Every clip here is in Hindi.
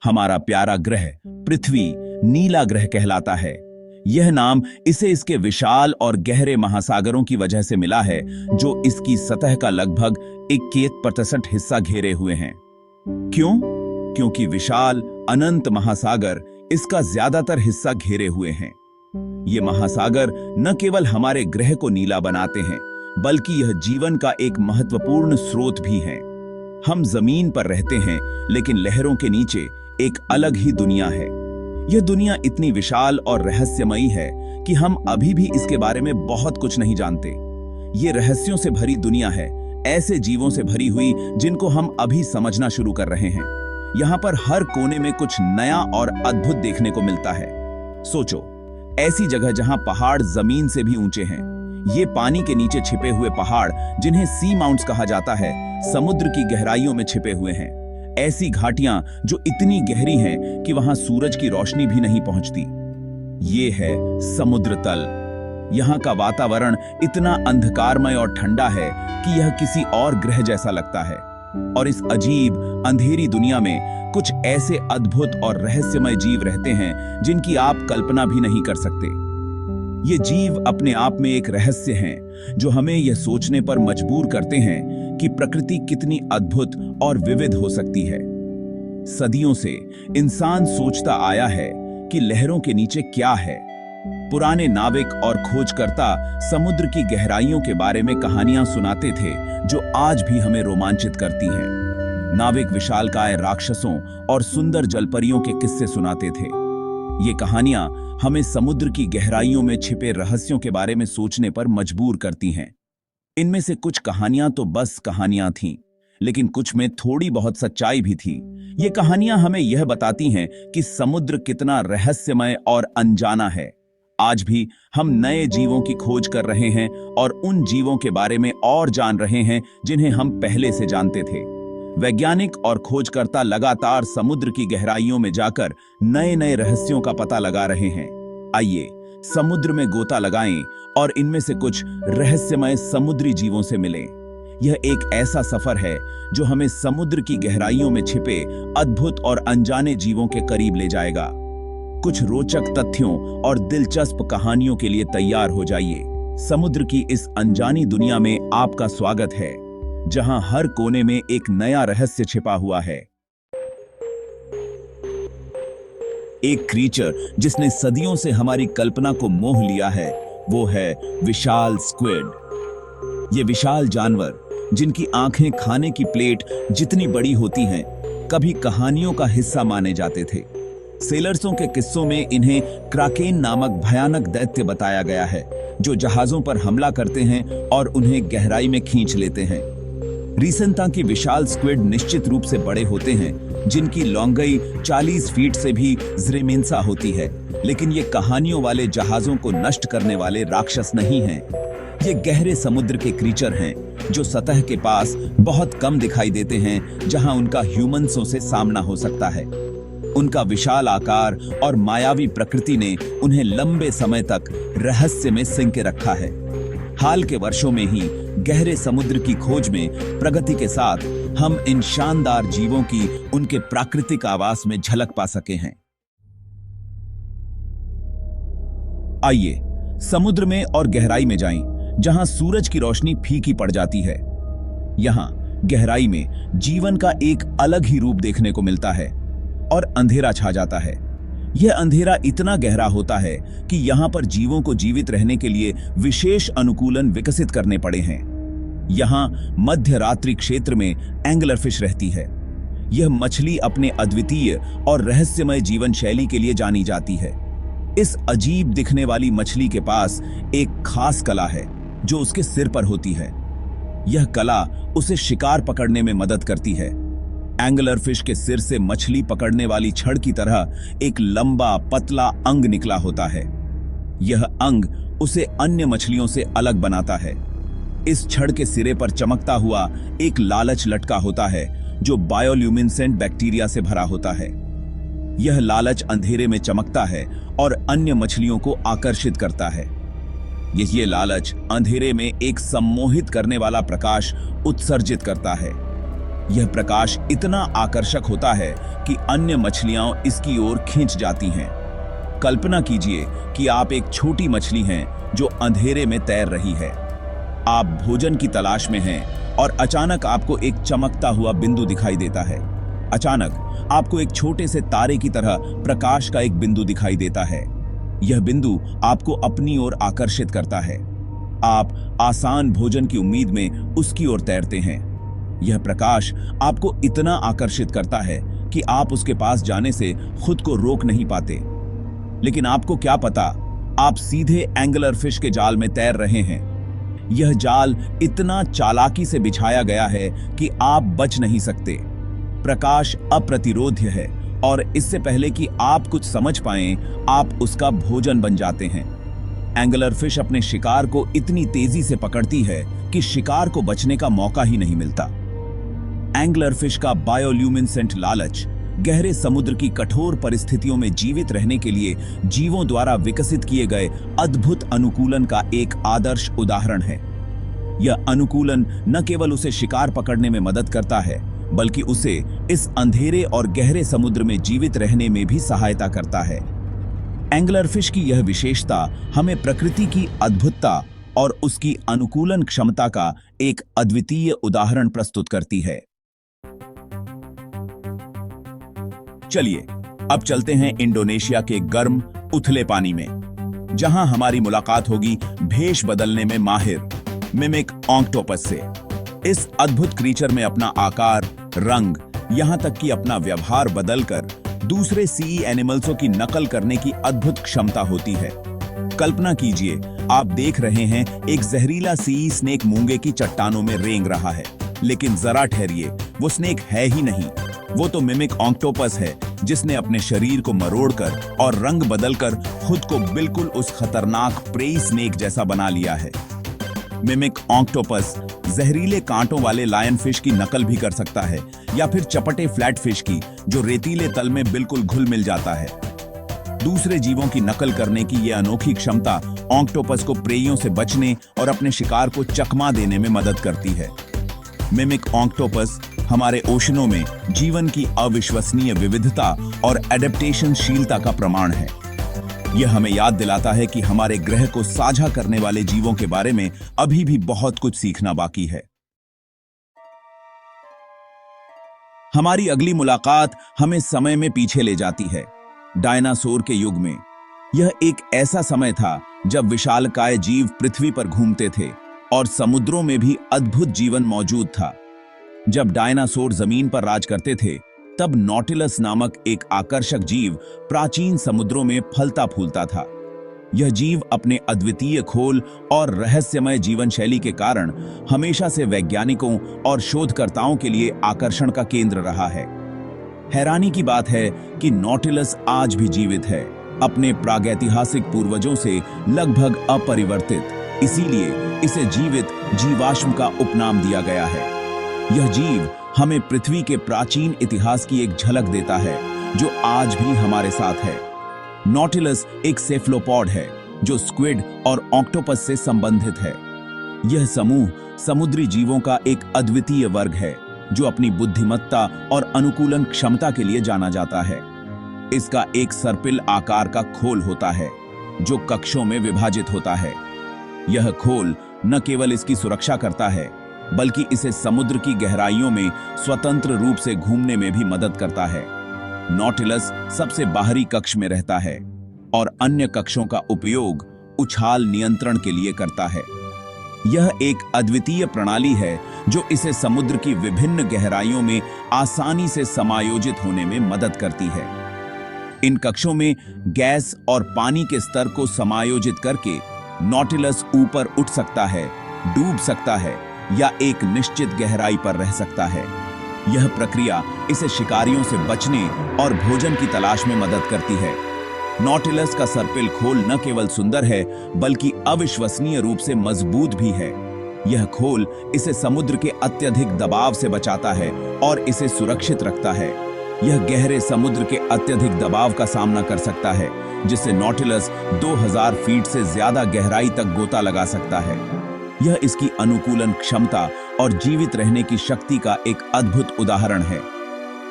हमारा प्यारा ग्रह पृथ्वी नीला ग्रह कहलाता है। यह नाम इसे इसके विशाल और गहरे महासागरों की वजह से मिला है, जो इसकी सतह का लगभग 21% हिस्सा घेरे हुए हैं। क्यों? क्योंकि विशाल अनंत महासागर इसका ज्यादातर हिस्सा घेरे हुए हैं। ये महासागर न केवल हमारे ग्रह को नीला बनाते हैं, बल्कि यह जीवन का एक महत्वपूर्ण स्रोत भी है। हम जमीन पर रहते हैं, लेकिन लहरों के नीचे एक अलग ही दुनिया है। यह दुनिया इतनी विशाल और रहस्यमयी है कि हम अभी भी इसके बारे में बहुत कुछ नहीं जानते। ये रहस्यों से भरी दुनिया है, ऐसे जीवों से भरी हुई जिनको हम अभी समझना शुरू कर रहे हैं। यहाँ पर हर कोने में कुछ नया और अद्भुत देखने को मिलता है। सोचो, ऐसी जगह जहां पहाड़ जमीन से भी ऊंचे हैं। ये पानी के नीचे छिपे हुए पहाड़, जिन्हें सी माउंट्स कहा जाता है, समुद्र की गहराइयों में छिपे हुए हैं। ऐसी घाटियां जो इतनी गहरी हैं कि वहां सूरज की रोशनी भी नहीं पहुंचती। ये है समुद्र तल। यहाँ का वातावरण इतना अंधकारमय और ठंडा है कि यह किसी और ग्रह जैसा लगता है। और इस अजीब अंधेरी दुनिया में कुछ ऐसे अद्भुत और रहस्यमय जीव रहते हैं जिनकी आप कल्पना भी नहीं कर सकते। ये जीव अपने आप में एक रहस्य हैं, जो हमें यह सोचने पर मजबूर करते हैं कि प्रकृति कितनी अद्भुत और विविध हो सकती है। सदियों से इंसान सोचता आया है कि लहरों के नीचे क्या है। पुराने नाविक और खोजकर्ता समुद्र की गहराइयों के बारे में कहानियां सुनाते थे, जो आज भी हमें रोमांचित करती हैं। नाविक विशालकाय राक्षसों और सुंदर जलपरियों के किस्से सुनाते थे। ये कहानियां हमें समुद्र की गहराइयों में छिपे रहस्यों के बारे में सोचने पर मजबूर करती हैं। इनमें से कुछ कहानियां तो बस कहानियां थीं, लेकिन कुछ में थोड़ी बहुत सच्चाई भी थी। ये कहानियां हमें यह बताती हैं कि समुद्र कितना रहस्यमय और अनजाना है। आज भी हम नए जीवों की खोज कर रहे हैं और उन जीवों के बारे में और जान रहे हैं जिन्हें हम पहले से जानते थे। वैज्ञानिक और खोजकर्ता लगातार समुद्र की गहराइयों में जाकर नए नए रहस्यों का पता लगा रहे हैं। आइए समुद्र में गोता लगाएं और इनमें से कुछ रहस्यमय समुद्री जीवों से मिलें। यह एक ऐसा सफर है जो हमें समुद्र की गहराइयों में छिपे अद्भुत और अनजाने जीवों के करीब ले जाएगा। कुछ रोचक तथ्यों और दिलचस्प कहानियों के लिए तैयार हो जाइए। समुद्र की इस अनजानी दुनिया में आपका स्वागत है, जहां हर कोने में एक नया रहस्य छिपा हुआ है। एक क्रीचर जिसने सदियों से हमारी कल्पना को मोह लिया है, वो है विशाल स्क्विड। ये विशाल जानवर, जिनकी आंखें खाने की प्लेट जितनी बड़ी होती हैं, कभी कहानियों का हिस्सा माने जाते थे। सेलर्सों के किस्सों में इन्हें क्राकेन नामक भयानक दैत्य बताया गया है, जो जहाजों पर हमला करते हैं और उन्हें गहराई में खींच लेते हैं। रीसेंता की विशाल स्क्विड निश्चित रूप से बड़े होते हैं, जिनकी लंबाई 40 फीट से भी ज्यादा होती है, लेकिन ये कहानियों वाले जहाजों को नष्ट करने वाले राक्षस नहीं हैं। ये गहरे समुद्र के क्रीचर हैं, जो सतह के पास बहुत कम दिखाई देते हैं, जहां उनका ह्यूमंसों से सामना हो सकता है। उनका विशाल आकार और मायावी प्रकृति ने उन्हें लंबे समय तक रहस्य में सिंके रखा है। हाल के वर्षों में ही गहरे समुद्र की खोज में प्रगति के साथ हम इन शानदार जीवों की उनके प्राकृतिक आवास में झलक पा सके हैं। आइए समुद्र में और गहराई में जाएं, जहां सूरज की रोशनी फीकी पड़ जाती है। यहां गहराई में जीवन का एक अलग ही रूप देखने को मिलता है और अंधेरा छा जाता है। यह अंधेरा इतना गहरा होता है कि यहां पर जीवों को जीवित रहने के लिए विशेष अनुकूलन विकसित करने पड़े हैं। यहां मध्य रात्रि क्षेत्र में एंगलर फिश रहती है। यह मछली अपने अद्वितीय और रहस्यमय जीवन शैली के लिए जानी जाती है। इस अजीब दिखने वाली मछली के पास एक खास कला है, जो उसके सिर पर होती है। यह कला उसे शिकार पकड़ने में मदद करती है। एंगलर फिश के सिर से मछली पकड़ने वाली छड़ की तरह एक लंबा पतला अंग निकला होता है। यह अंग उसे अन्य मछलियों से अलग बनाता है। इस छड़ के सिरे पर चमकता हुआ एक लालच लटका होता है, जो बायोल्यूमिनेसेंट बैक्टीरिया से भरा होता है। यह लालच अंधेरे में चमकता है और अन्य मछलियों को आकर्षित करता है। ये लालच अंधेरे में एक सम्मोहित करने वाला प्रकाश उत्सर्जित करता है। यह प्रकाश इतना आकर्षक होता है कि अन्य मछलियां इसकी ओर खींच जाती हैं। कल्पना कीजिए कि आप एक छोटी मछली हैं जो अंधेरे में तैर रही है। आप भोजन की तलाश में हैं और अचानक आपको एक चमकता हुआ बिंदु दिखाई देता है। अचानक आपको एक छोटे से तारे की तरह प्रकाश का एक बिंदु दिखाई देता है। यह बिंदु आपको अपनी ओर आकर्षित करता है। आप आसान भोजन की उम्मीद में उसकी ओर तैरते हैं। यह प्रकाश आपको इतना आकर्षित करता है कि आप उसके पास जाने से खुद को रोक नहीं पाते। लेकिन आपको क्या पता, आप सीधे एंगलर फिश के जाल में तैर रहे हैं। यह जाल इतना चालाकी से बिछाया गया है कि आप बच नहीं सकते। प्रकाश अप्रतिरोध्य है और इससे पहले कि आप कुछ समझ पाएं, आप उसका भोजन बन जाते हैं। एंगलर फिश अपने शिकार को इतनी तेजी से पकड़ती है कि शिकार को बचने का मौका ही नहीं मिलता। एंगलर फिश का बायोल्यूमिनेसेंट लालच गहरे समुद्र की कठोर परिस्थितियों में जीवित रहने के लिए जीवों द्वारा विकसित किए गए अद्भुत अनुकूलन का एक आदर्श उदाहरण है। यह अनुकूलन न केवल उसे शिकार पकड़ने में मदद करता है, बल्कि उसे इस अंधेरे और गहरे समुद्र में जीवित रहने में भी सहायता करता है। एंगलर फिश की यह विशेषता हमें प्रकृति की अद्भुतता और उसकी अनुकूलन क्षमता का एक अद्वितीय उदाहरण प्रस्तुत करती है। चलिए अब चलते हैं इंडोनेशिया के गर्म उथले पानी में, जहां हमारी मुलाकात होगी भेष बदलने में माहिर मिमिक ऑक्टोपस से। इस अद्भुत क्रीचर में अपना आकार, रंग, यहां तक कि अपना व्यवहार बदलकर दूसरे सी एनिमल्सों की नकल करने की अद्भुत क्षमता होती है। कल्पना कीजिए, आप देख रहे हैं एक जहरीला सी स्नेक मूंगे की चट्टानों में रेंग रहा है, लेकिन जरा ठहरिए, वो स्नेक है ही नहीं, वो तो मिमिक ऑक्टोपस है, जिसने अपने शरीर को मरोड़कर और रंग बदलकर खुद को बिल्कुल उस खतरनाक प्रेई स्नेक जैसा बना लिया है। मिमिक ऑक्टोपस जहरीले कांटों वाले लायन फिश की नकल भी कर सकता है, या फिर चपटे फ्लैट फिश की, जो रेतीले तल में बिल्कुल घुल मिल जाता है। दूसरे जीवों की नकल करने की यह अनोखी क्षमता ऑक्टोपस को प्रेइयों से बचने और अपने शिकार को चकमा देने में मदद करती है। मिमिक ऑक्टोपस हमारे ओशनों में जीवन की अविश्वसनीय विविधता और एडेप्टेशनशीलता का प्रमाण है। यह हमें याद दिलाता है कि हमारे ग्रह को साझा करने वाले जीवों के बारे में अभी भी बहुत कुछ सीखना बाकी है। हमारी अगली मुलाकात हमें समय में पीछे ले जाती है, डायनासोर के युग में। यह एक ऐसा समय था जब विशालकाय जीव पृथ्वी पर घूमते थे और समुद्रों में भी अद्भुत जीवन मौजूद था। जब डायनासोर जमीन पर राज करते थे, तब नॉटिलस नामक एक आकर्षक जीव प्राचीन समुद्रों में फलता फूलता था। यह जीव अपने अद्वितीय खोल और रहस्यमय जीवन शैली के कारण हमेशा से वैज्ञानिकों और शोधकर्ताओं के लिए आकर्षण का केंद्र रहा है। हैरानी की बात है कि नॉटिलस आज भी जीवित है, अपने प्रागैतिहासिक पूर्वजों से लगभग अपरिवर्तित। इसीलिए इसे जीवित जीवाश्म का उपनाम दिया गया है। यह जीव हमें पृथ्वी के प्राचीन इतिहास की एक झलक देता है, जो आज भी हमारे साथ है। नॉटिलस एक सेफलोपॉड है, जो स्क्विड और ऑक्टोपस से संबंधित है। यह समूह समुद्री जीवों का एक अद्वितीय वर्ग है, जो अपनी बुद्धिमत्ता और अनुकूलन क्षमता के लिए जाना जाता है। इसका एक सर्पिल आकार का खोल होता है, जो कक्षों में विभाजित होता है। यह खोल न केवल इसकी सुरक्षा करता है, बल्कि इसे समुद्र की गहराइयों में स्वतंत्र रूप से घूमने में भी मदद करता है। नॉटिलस सबसे बाहरी कक्ष में रहता है और अन्य कक्षों का उपयोग उछाल नियंत्रण के लिए करता है। यह एक अद्वितीय प्रणाली है जो इसे समुद्र की विभिन्न गहराइयों में आसानी से समायोजित होने में मदद करती है। इन कक्षों में गैस और पानी के स्तर को समायोजित करके नॉटिलस ऊपर उठ सकता है, डूब सकता है या एक निश्चित गहराई पर रह सकता है। यह प्रक्रिया इसे शिकारियों से बचने और भोजन की तलाश में मदद करती है। नॉटिलस का सर्पिल खोल न केवल सुंदर है, बल्कि अविश्वसनीय रूप से मजबूत भी है। यह खोल इसे समुद्र के अत्यधिक दबाव से बचाता है और इसे सुरक्षित रखता है। यह गहरे समुद्र के अत्यधिक दबाव का सामना कर सकता है, जिससे नॉटिलस 2000 फीट से ज्यादा गहराई तक गोता लगा सकता है। यह इसकी अनुकूलन क्षमता और जीवित रहने की शक्ति का एक अद्भुत उदाहरण है।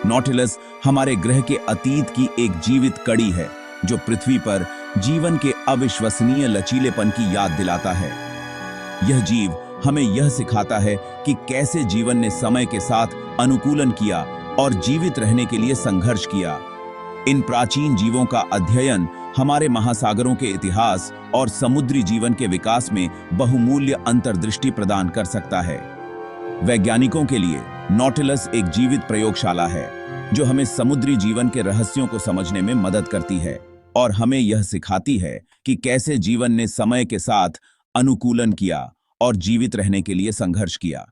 नॉटिलस हमारे ग्रह के अतीत की एक जीवित कड़ी है जो पृथ्वी पर जीवन के अविश्वसनीय लचीलेपन की याद दिलाता है। यह जीव हमें यह सिखाता है कि कैसे जीवन ने समय के साथ अनुकूलन किया और जीवित रहने के लिए संघर्ष किया। इन प्राचीन जीवों का अध्ययन हमारे महासागरों के इतिहास और समुद्री जीवन के विकास में बहुमूल्य अंतर्दृष्टि प्रदान कर सकता है। वैज्ञानिकों के लिए नॉटिलस एक जीवित प्रयोगशाला है जो हमें समुद्री जीवन के रहस्यों को समझने में मदद करती है और हमें यह सिखाती है कि कैसे जीवन ने समय के साथ अनुकूलन किया और जीवित रहने के लिए संघर्ष किया।